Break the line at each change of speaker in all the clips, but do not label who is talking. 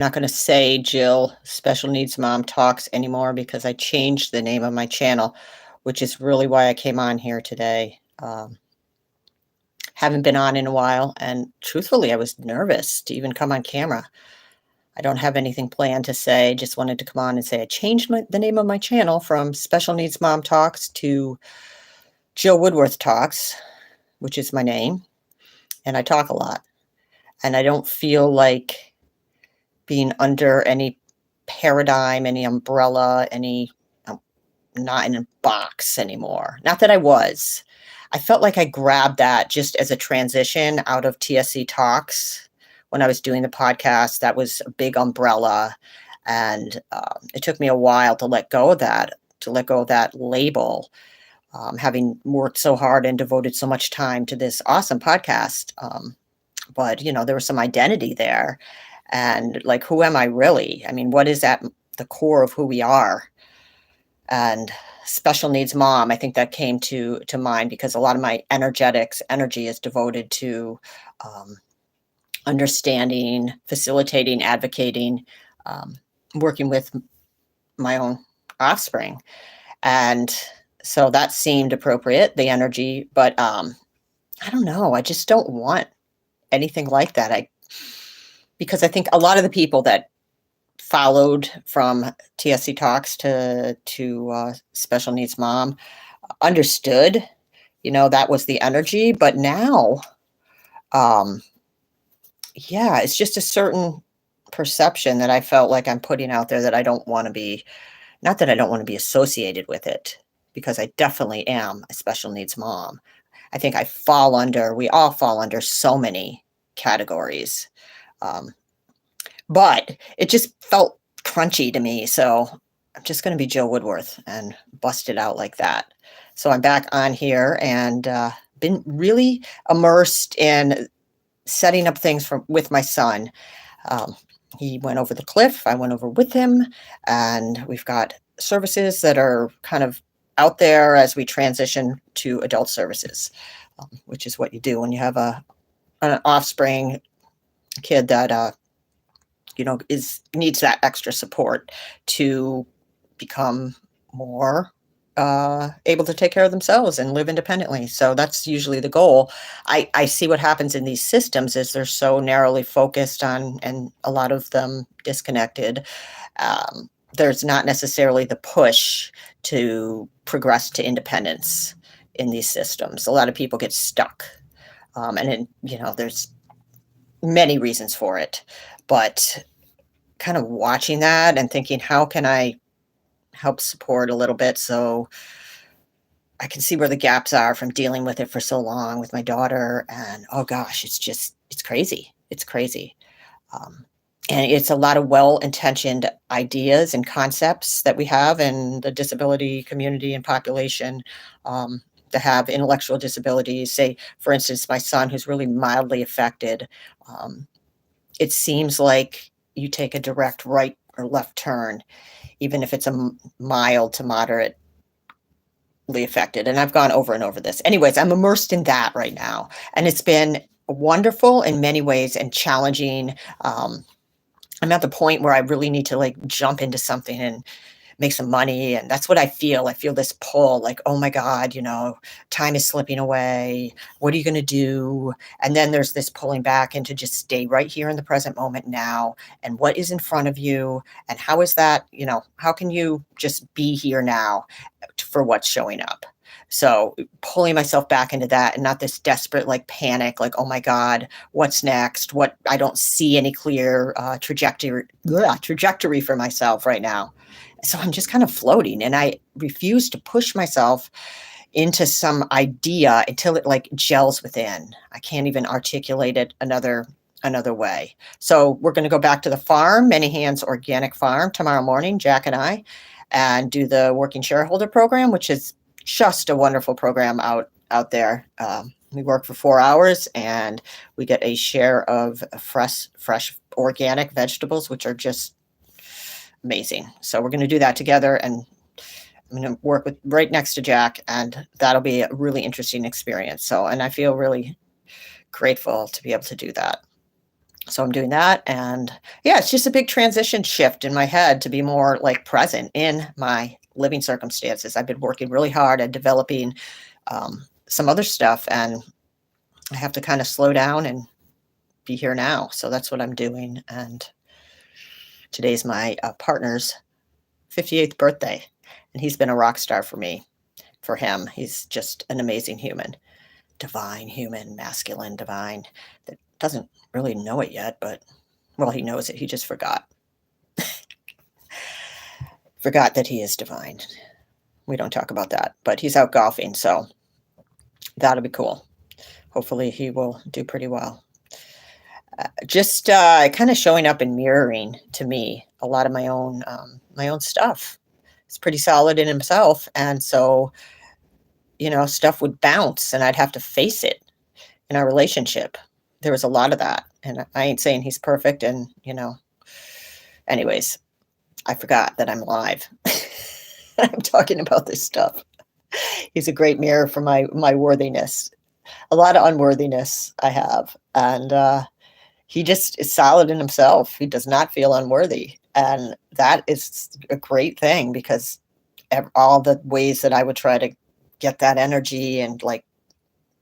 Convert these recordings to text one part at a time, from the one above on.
Not going to say Jill Special Needs Mom Talks anymore because I changed the name of my channel, which is really why I came on here today. Haven't been on in a while, and truthfully, I was nervous to even come on camera. I don't have anything planned to say, just wanted to come on and say I changed the name of my channel from Special Needs Mom Talks to Jill Woodworth Talks, which is my name, and I talk a lot. And I don't feel like being under any paradigm, any umbrella, not in a box anymore. Not that I was. I felt like I grabbed that just as a transition out of TSC Talks when I was doing the podcast. That was a big umbrella. And it took me a while to let go of that label, having worked so hard and devoted so much time to this awesome podcast. But, there was some identity there. And like, who am I really? I mean, what is at the core of who we are? And special needs mom, I think that came to mind because a lot of my energy is devoted to understanding, facilitating, advocating, working with my own offspring. And so that seemed appropriate, the energy, but I don't know. I just don't want anything like that. Because I think a lot of the people that followed from TSC Talks to Special Needs Mom understood, that was the energy. But now, it's just a certain perception that I felt like I'm putting out there that I don't want to be, not that I don't want to be associated with it, because I definitely am a special needs mom. I think we all fall under so many categories. But it just felt crunchy to me. So I'm just going to be Jill Woodworth and bust it out like that. So I'm back on here and been really immersed in setting up things with my son. He went over the cliff. I went over with him, and we've got services that are kind of out there as we transition to adult services, which is what you do when you have an offspring kid that needs that extra support to become more able to take care of themselves and live independently. So that's usually the goal. I see what happens in these systems is they're so narrowly focused on, and a lot of them disconnected. There's not necessarily the push to progress to independence in these systems. A lot of people get stuck. There's many reasons for it, but kind of watching that and thinking, how can I help support a little bit so I can see where the gaps are from dealing with it for so long with my daughter. And oh gosh, it's crazy. It's crazy. And it's a lot of well-intentioned ideas and concepts that we have in the disability community and population that have intellectual disabilities. Say, for instance, my son, who's really mildly affected. It seems like you take a direct right or left turn, even if it's a mild to moderately affected. And I've gone over and over this. Anyways, I'm immersed in that right now. And it's been wonderful in many ways and challenging. I'm at the point where I really need to jump into something and make some money. And that's what I feel. I feel this pull like, oh my God, time is slipping away. What are you going to do? And then there's this pulling back into just stay right here in the present moment now. And what is in front of you? And how is that, how can you just be here now for what's showing up? So pulling myself back into that and not this desperate panic, oh my God, what's next? I don't see any clear trajectory for myself right now. So I'm just kind of floating, and I refuse to push myself into some idea until it gels within. I can't even articulate it another way. So we're going to go back to the farm, Many Hands Organic Farm, tomorrow morning, Jack and I, and do the Working Shareholder Program, which is just a wonderful program out there. We work for 4 hours and we get a share of fresh organic vegetables, which are just amazing. So we're going to do that together, and I'm going to work right next to Jack, and that'll be a really interesting experience. And I feel really grateful to be able to do that. So I'm doing that. And yeah, it's just a big transition shift in my head to be more like present in my living circumstances. I've been working really hard at developing some other stuff, and I have to kind of slow down and be here now. So that's what I'm doing. And today's my partner's 58th birthday, and he's been a rock star for me. For him, he's just an amazing human, divine human, masculine, divine, that doesn't really know it yet, but well, he knows it. He just forgot that he is divine. We don't talk about that, but he's out golfing, so that'll be cool. Hopefully he will do pretty well. Just kind of showing up and mirroring to me a lot of my own stuff. It's pretty solid in himself, and so stuff would bounce, and I'd have to face it in our relationship. There was a lot of that, and I ain't saying he's perfect, and anyways, I forgot that I'm live. I'm talking about this stuff. He's a great mirror for my worthiness. A lot of unworthiness I have, and he just is solid in himself. He does not feel unworthy, and that is a great thing, because all the ways that I would try to get that energy and like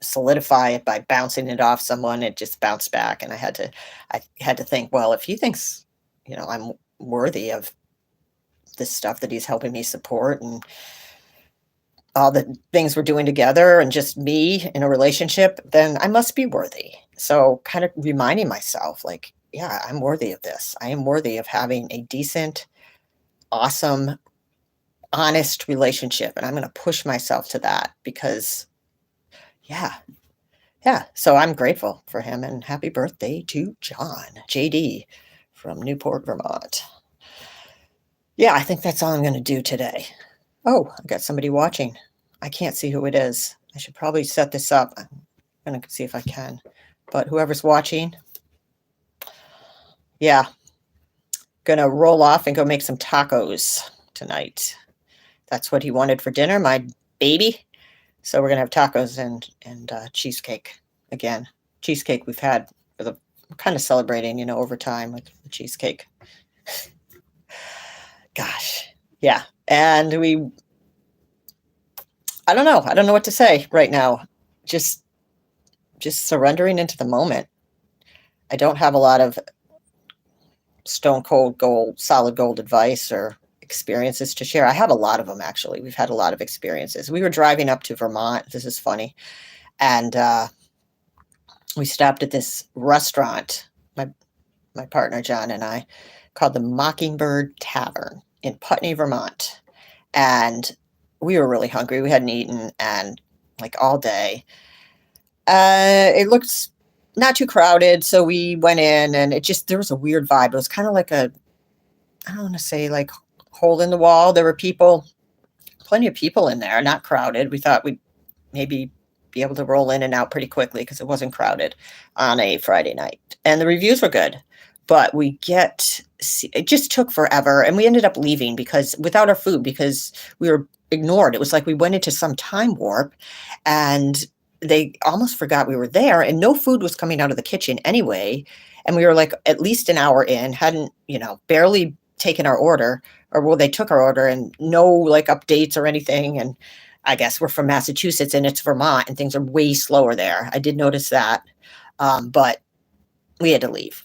solidify it by bouncing it off someone, it just bounced back, and I had to think, well, if he thinks I'm worthy of this stuff that he's helping me support, and all the things we're doing together, and just me in a relationship, then I must be worthy. So kind of reminding myself, like, yeah, I'm worthy of this. I am worthy of having a decent, awesome, honest relationship, and I'm going to push myself to that, because yeah. So I'm grateful for him, and happy birthday to John, JD from Newport, Vermont. Yeah, I think that's all I'm going to do today. Oh, I got somebody watching. I can't see who it is. I should probably set this up. I'm going to see if I can. But whoever's watching, yeah, going to roll off and go make some tacos tonight. That's what he wanted for dinner, my baby. So we're going to have tacos and cheesecake again. Cheesecake we've had we're kind of celebrating, over time with the cheesecake. Gosh, yeah. And I don't know. I don't know what to say right now. Just surrendering into the moment. I don't have a lot of stone cold gold, solid gold advice or experiences to share. I have a lot of them, actually. We've had a lot of experiences. We were driving up to Vermont. This is funny. And we stopped at this restaurant, my partner, John, and I, called the Mockingbird Tavern in Putney, Vermont. And we were really hungry. We hadn't eaten and like all day. It looked not too crowded, so we went in, and there was a weird vibe. It was kind of like I don't want to say like hole in the wall. There were plenty of people in there, not crowded. We thought we'd maybe be able to roll in and out pretty quickly because it wasn't crowded on a Friday night. And the reviews were good, but it just took forever. And we ended up leaving without our food, because we were ignored. It was like we went into some time warp, and they almost forgot we were there, and no food was coming out of the kitchen anyway. And we were like at least an hour in, hadn't, barely taken our order, or well, they took our order, and no like updates or anything. And I guess we're from Massachusetts and it's Vermont, and things are way slower there. I did notice that. But we had to leave,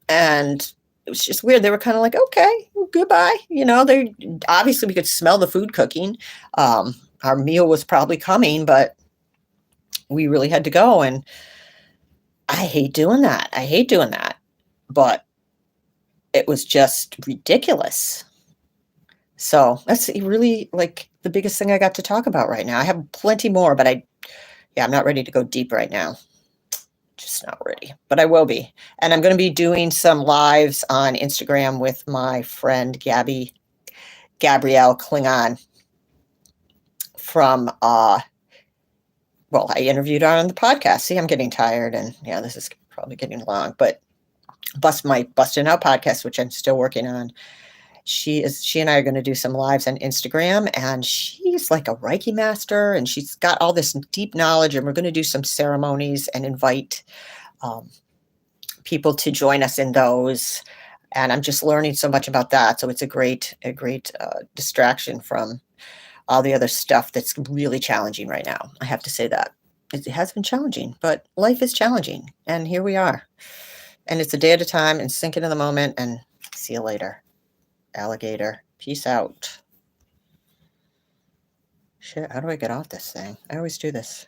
and it was just weird. They were kind of like, okay, goodbye. They obviously, we could smell the food cooking. Our meal was probably coming, but we really had to go. And I hate doing that. But it was just ridiculous. So that's really like the biggest thing I got to talk about right now. I have plenty more, but I'm not ready to go deep right now. Just not ready, but I will be. And I'm going to be doing some lives on Instagram with my friend Gabrielle Klingon from, I interviewed her on the podcast. See, I'm getting tired, and yeah, this is probably getting long, but my Bustin' Out podcast, which I'm still working on. She and I are going to do some lives on Instagram, and she's like a Reiki master, and she's got all this deep knowledge, and we're going to do some ceremonies and invite people to join us in those, and I'm just learning so much about that, so it's a great distraction from all the other stuff that's really challenging right now. I have to say that. It has been challenging, but life is challenging, and here we are. And it's a day at a time and sink into the moment and see you later, alligator. Peace out. Shit, how do I get off this thing? I always do this.